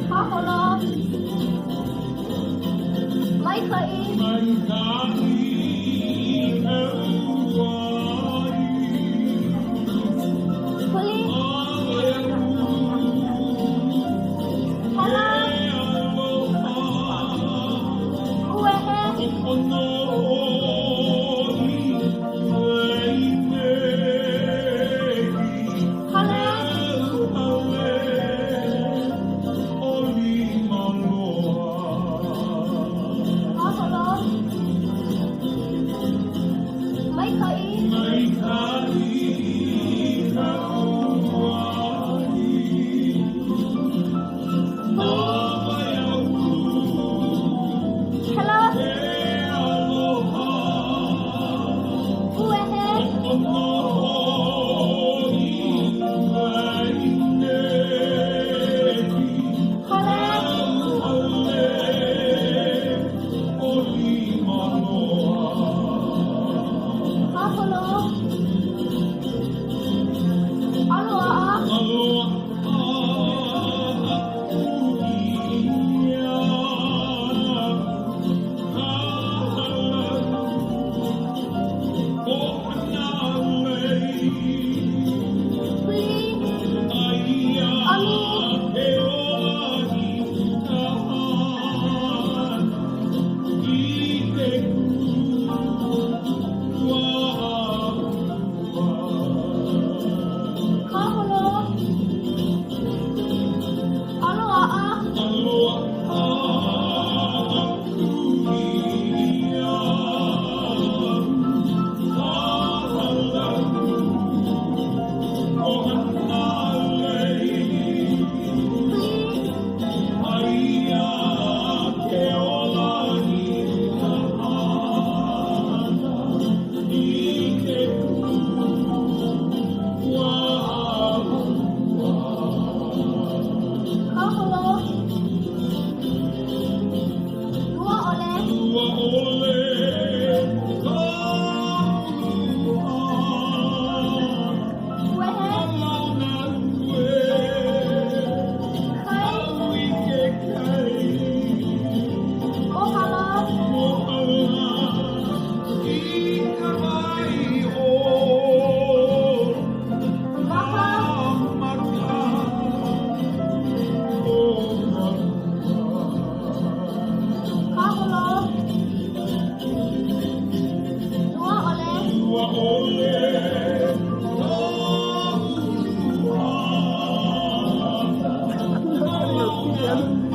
ขอเคารพไม่เคยคุยฮัลโหลกูเอฮัลโหลขอเคารพไม่เคยฮัลโหลกูเอฮัลโหลขอเคารพอัลลอฮ์คุยอามีขอเคารพอัลลอฮ์ขอเคารพดัวโอเลเวเฮใครโอฮาลามาคาขอเคารพดัวโอเลHallelujah.